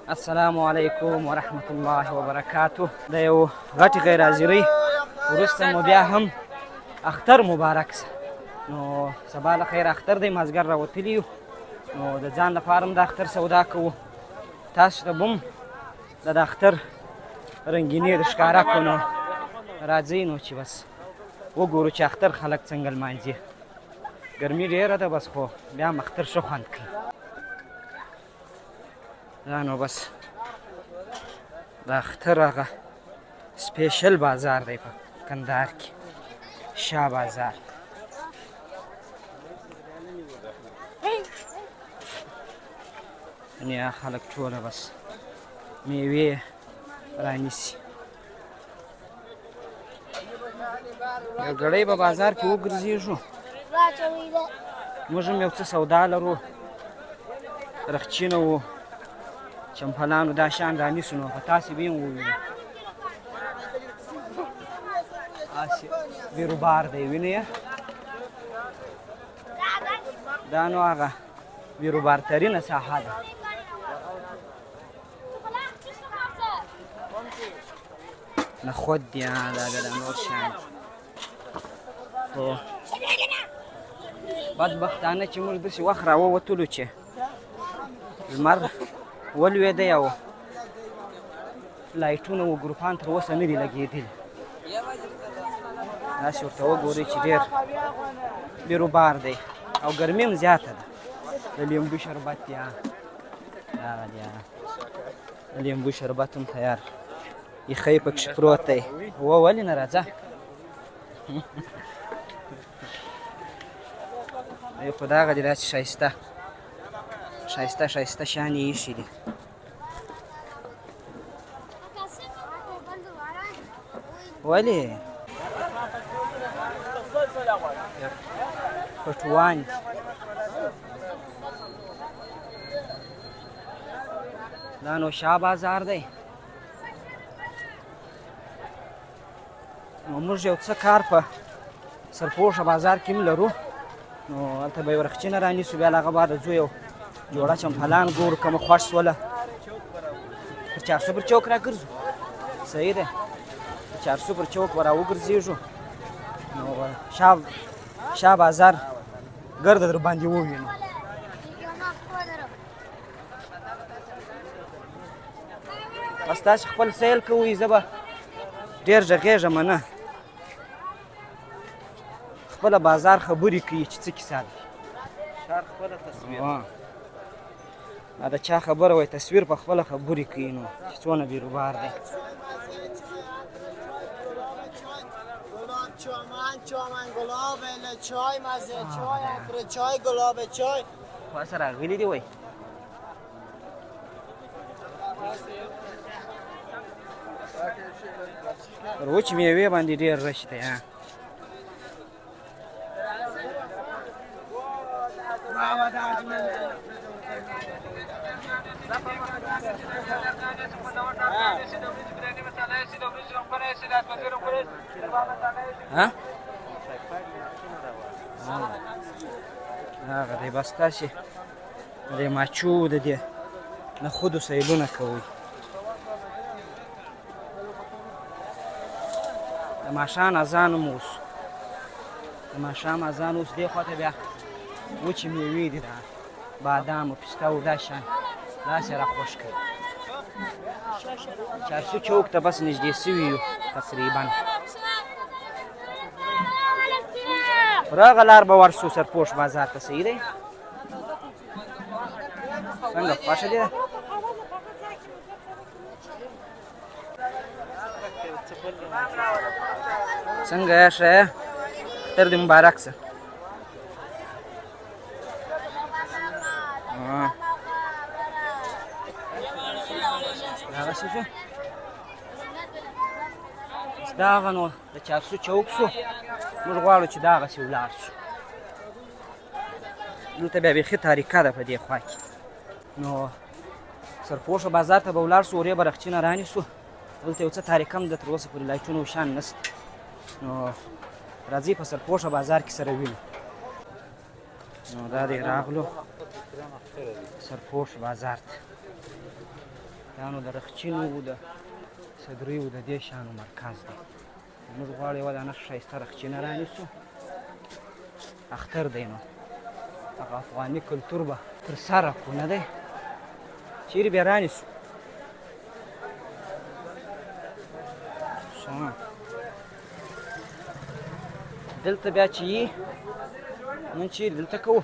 السلام علیکم ورحمت الله وبرکاتو. د یو غټې غیر حاضرۍ وروسته مو بیا هم اختر مبارک شه. نو سبا له خیر اختر دی، مازدیګر راوتلي یو، نو د ځان لپاره هم د اختر سودا کوو. تاسو ته به هم د اختر رنګیني در ښکاره کړو. نو راځئ نو چې بس وګورو چې اختر خلک څنګه لمانځي. ګرمي ډېره ده بس، خو بیا هم اختر ښه خوند کوي. دا نو بس د اختر هغه سپیشل بازار دی په کندهار کې، شاه بازار. یا خلک ټوله بس میوې رانیسي. یو ګړی به بازار کې وګرځېږو، موږ هم یو څه سودا لرو. رخچینه و چمپلانو دا شیان رانیسو، نو په تاسې به یې هم ووینو. بیروبار دی، وینئ دا نو هغه بیروبار ترینه ساحه ده. نخود دی، دا نور شیان. خو بدبختانه چې موږ داسې وخت راووتلو چې لمر ولوېدی او لایټونه و ګروپان تر اوسه نه دي لګېدلي. داسې ورته وګورئ چې ډېر بیروبار دی او ګرمي هم زیاته ده. د لیمبو شربت دی، دغه دی، د لیمبو شربت هم تیار یخی پکښې پروت دی. ولې نه راځه خو دغه دی داسې ښایسته ښایسته ښایسته شیان یې ایښي دي. ولې پټوان دا نو شاه بازار دی. نو موږ یو څه کار په سرپوښه بازار کې هم لرو، نو هلته به یې ورخچینه رانیسو. بیا له هغه بعده ځو یو جوړه چمپلان ګورو، کومه خوښ شوله پر 400 پر چوک راګرځو. صحیح دی، پر 400 پر چوک به راوګرځېږو. نو شاه بازار ګرده در باندې ووینو. بس تاسې خپل سیل کوئ، زه به ډېر غږېږم نه. خپله بازار خبرې کوي چې څه کیسه ده. دا د چا خبره وایي، تصویر په خپله خبرې کوي. نو چې څونه بیروبار دی. چامن گلاب چای مزه چای انکور چای گلاب چای خو سره راغلي دي وایي. پر وچې میوې باندې ډېر رش دی. هغه دی بس تاسې د دې ماچو د دې نخودو سیلونه کوئ. د ماښام اذان هم اوس، د ماښام اذان اوس. دې خوا ته بیا وچې میوې دي، دا بادام او پسته او دا شیان داسې راخوښ کوي. 400 چوک ته بس نږدې سوي یو تقریبا. پر هغه لار به ورسو سرپوښ بازار ته. صحیح دی، څنګه خوښه دي؟ څنګه یې ښه یې؟ اختر دې مبارک شه. دغسې ځو، دغه نو د 400 چوک شو. موږ غواړو چې دغسې ولاړ شو. دلته بیا بیخي تاریکه ده په دې خوا کې. نو سرپوښه بازار ته به ولاړ شو، ورې به رخچینه رانیسو. دلته یو څه تاریکه هم ده، تر اوسه پورې لایټونه او شیان نشته. نو راځئ په سرپوښه بازار کې سره وینو. نو دا دی راغلو سرپوښ بازار ته. دا نو د رخچینو د صدریو د دې شانو مرکز دی موږ غواړو یوه دانه ښایسته رخچینه رانیسو اختر دی نو هغه افغاني کلتور به ترسره کړو نه دی چیرې بیا رانیسو دلته بیا چې یي نن چیرې دلته کوو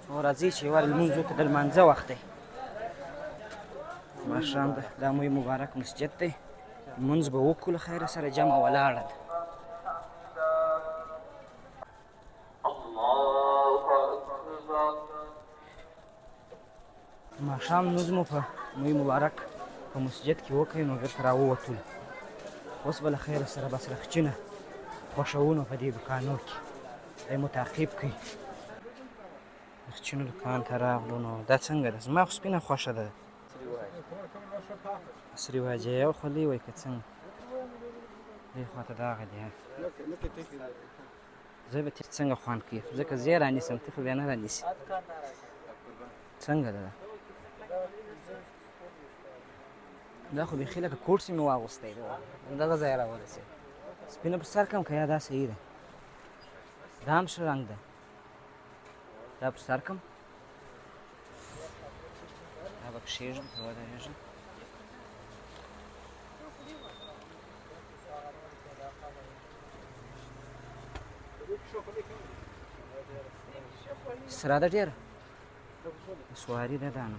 او راځئ چې یووارې لمونځ وکړو د لمانځه وخت دی ماښام ده دا مو مبارک مسجد دی لمونځ به وکړو له خیره سره جمع ولاړه ده ماښام لمونځ مو په موی مبارک په مسجد کې وکړئ نو بېرته راووتلو اوس به له خیره سره بس رخچینه خوښوو نو په دې دوکانو کې دی مو تعقیب کړئ رخچینو دوکان ته راغلو نو دا څنګه ده زما خو سپینه خوښه ده عصري واجه او خولۍ وایي که څنګه دې خوا ته دغه دی زه به تېر څنګه خوند کوي ځکه زه یې رانیسم ته خو بیا نه رانیسي څنګه ده دا خو بیخي لکه کوټ سې مې واغوستی دی همدغه ځای راورسېد سپینه پر سر کړم که یا دا صحیح ده دا هم ښه رنګ ده دا پر سر کړم دا به کښېږدم ته ودرېږم سره ده ډېره سواري ده دا نو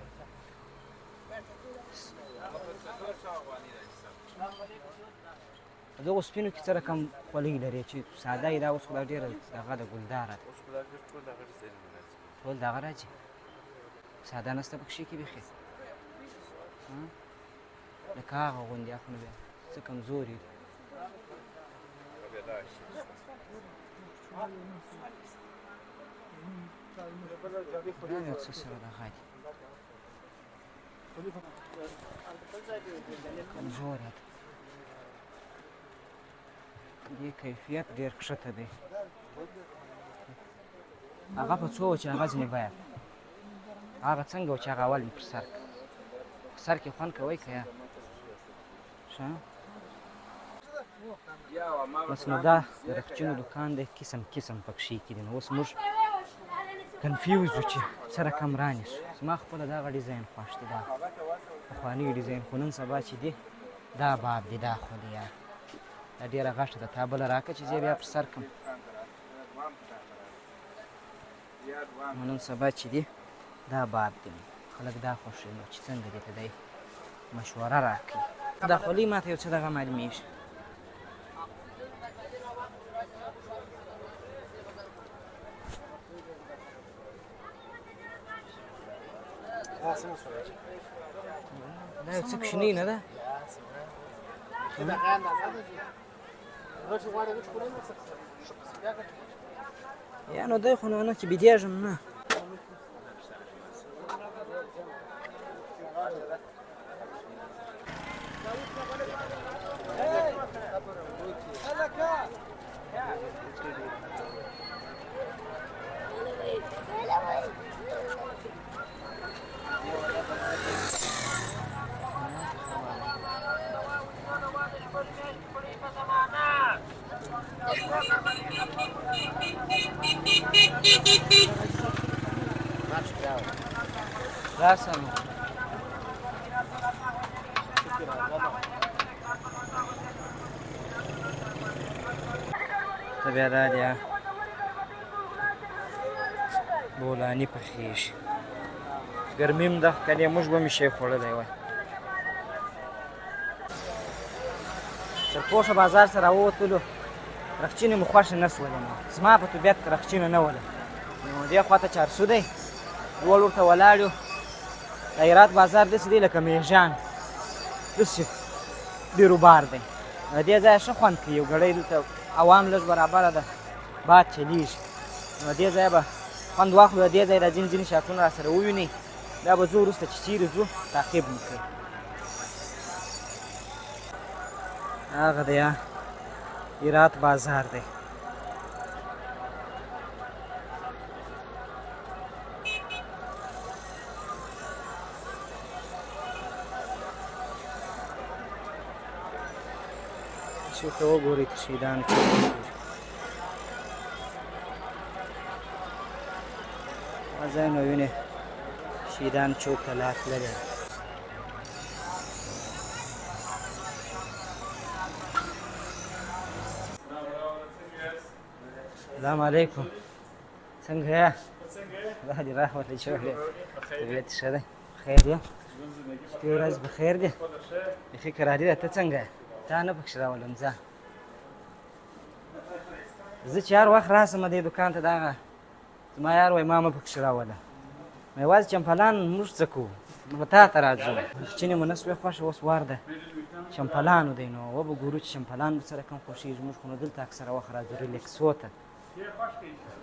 دغو سپینو کې څه رقم خولۍ لري چې ساده یې دا اوس خو دا ډېره دغه ده ګلداره ده ټول دغه راځي ساده نسته پکښې کې بیخي لکه هغه غوندې خو نو بیا څه کمزوري دي دا یو څه سره دغه دي کمزوری ده دې کیفیت ډېر کښته دی هغه په څو و چې هغه ځینې بیه هغه څنګه و چې هغه اول مې پر سر کړه په سر کې خوند کوئ که یا ښه بس نو دا د رخچینو دوکان دی قسم قسم پکښې کې دي نو اوس موږ کنفیوز وو چې څه رقم رانیسو زما خپله دغه ډیزاین خوښ دی دا پخواني ډیزاین خو نن سبا چې دی دا باب دی دا خو دی یار دا ډېره غټه ده تا بله راکړه چې زه بیا پر سر کړم نو نن سبا چې دی دا باب دی خلک دا خوښوي نو چې څنګه دې ته دی مشوره راکړي دا خولۍ ما ته یو څه دغه معلومېږي دا یو څه کوچنۍ نه ده یا نو دی خو نو نه چې بېدېږم نه راسه نو ته بیا دا دی بولاني پخېږي ګرمي هم ده کنې موږ به مې شی خوړلی وای تر پوښه بازار سره راووتلو رخچینې مو خوښې نه شولې نو زما په طبیعت کې رخچینه نه وله نو دې خوا ته چارسو دی ټول ورته ولاړ یو د هرات بازار داسې دی لکه میږیان داسې بیروبار دی دې ځایه ښه خوند کوي یو ګړی دلته عوام لږ برابره ده باد چلیږي نو دې ځایه به خوند واخلو د دې ځای را ځینې ځینې شاکونه را سره ووینئ بیا به ځو وروسته چې چیرې ځو تعقیب مو کړئ هغه دی هرات بازار دی چې ته وګورئ تر شهیدانو چوک پورې. دا ځای نو وینې شهیدانو چوک ته لار تللې ده. السلام علیکم. څنګه یې؟ الله دې رحمت دې شوی. طبیعت ښه دی؟ خیر دی؟ شپې ورځ بخیر دی؟ بیخي کراري ده. ته څنګه یې؟ تا نه پکښې راولم ځه. زه چې هر وخت راسم دې دوکان ته دغه زما یار وایي ما مه پکښې راوله. یوازې چمپلان موږ څه کوو؟ نو تا ته راځو. رخچینې مو نه سوې خوښه، اوس وار د چمپلانو دی. نو وبه ګورو چې چمپلان به سره کم خوښېږي. موږ خو نو دلته اکثره وخت راځو ریلیکسو ته.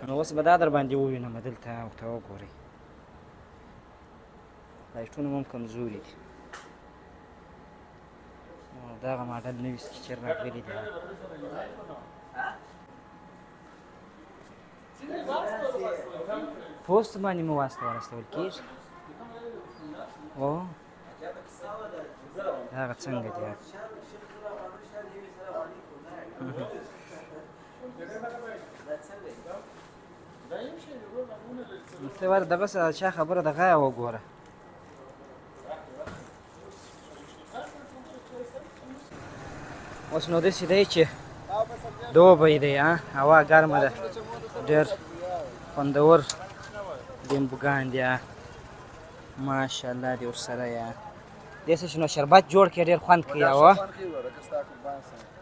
نو اوس به دا در باندې ووینم دلته او ته وګورئ. لایټونه مو هم کمزوري دي. نو دغه ماډل نوي سکیچر راغلي دي. پوسټ باندې مو ورستول کېږي. او هغه څنګه دی؟ ته ور دغه څه چا خبره دغه وګوره. اوس نو داسې دی چې دوبی دی، هوا ګرمه ده، ډېر خوندور لیمبوګان دي. ماشاءالله دې ورسره یا داسې چې نو شربت جوړ کړي ډېر خوند کوي.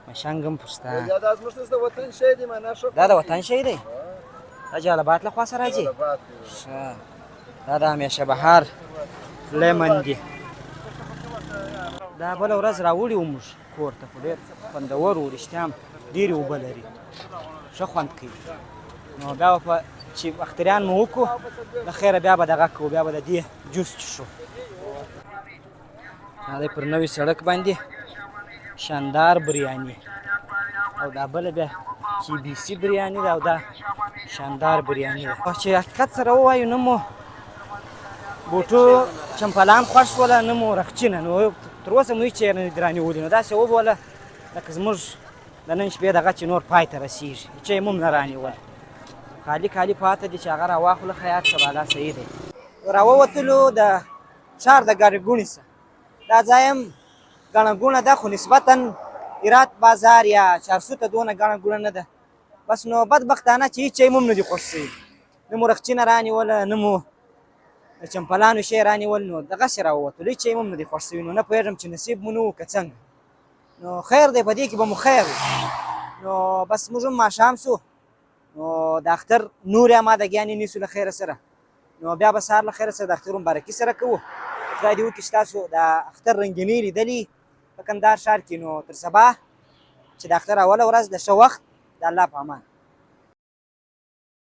مشنګ هم پسته. دا د وطن شی دی؟ دا جلبات له خوا سره راځي؟ ښه. دا د همیشه بهار لیمن دی. دا بله ورځ راوړي وو موږ کور ته، خو ډېر خوندور وو، رښتیا هم ډېرې اوبه لري، ښه خوند کوي. نو بیا به چې اختریان مو وکړو د خیره بیا به دغه کوو، بیا به د دې جوس څښو. دا دی پر نوي سړک باندې شاندار بریاني، او دا بله بیا KBC بریاني ده، او دا شاندار بریاني ده. چې حقیقت سره ووایو نه مو بوټو چمپلان خوښ شوله، نه مو رخچینه. نو تر اوسه مو هېڅ چېرې نه دي رانیولي. نو داسې وبوله لکه زموږ د نن شپې دغه چې نور پای ته رسېږي، هېڅ یې هم نه رانیول. خالي کالي پاته دي چې هغه راواخلو خیاط شه بالا صحیح دی. راووتلو د ښار د ګڼې ګوڼې څخه. دا ځای هم ګڼه ګوڼه ده، خو نسبتا هرات بازار یا چارسو ته دونه ګڼه ګوڼه نه ده. بس نو بدبختانه چې هېڅ هم نه دي خوښ شوي. نه مو رخچینه رانیوله، نه مو د چمپلانو شی رانیول. نو دغسې راووتلو، هېڅ هم نه دي خوښ شوي. نو نه پوهېږم چې نصیب مو نه و که څنګه. نو خیر دی، په دې کې به مو خیر وي. نو بس موږ هم ماښام شو، نو د اختر نورې امادګیانې نیسو له خیره سره. نو بیا به سهار له خیره سره د اختر مبارکي سره کوو. خدای دې وکړي چې تاسو د اختر رنګینۍ لیدلي په کندهار ښار کې. نو تر سبا چې د اختر اوله ورځ د ښه وخت. د الله په امان.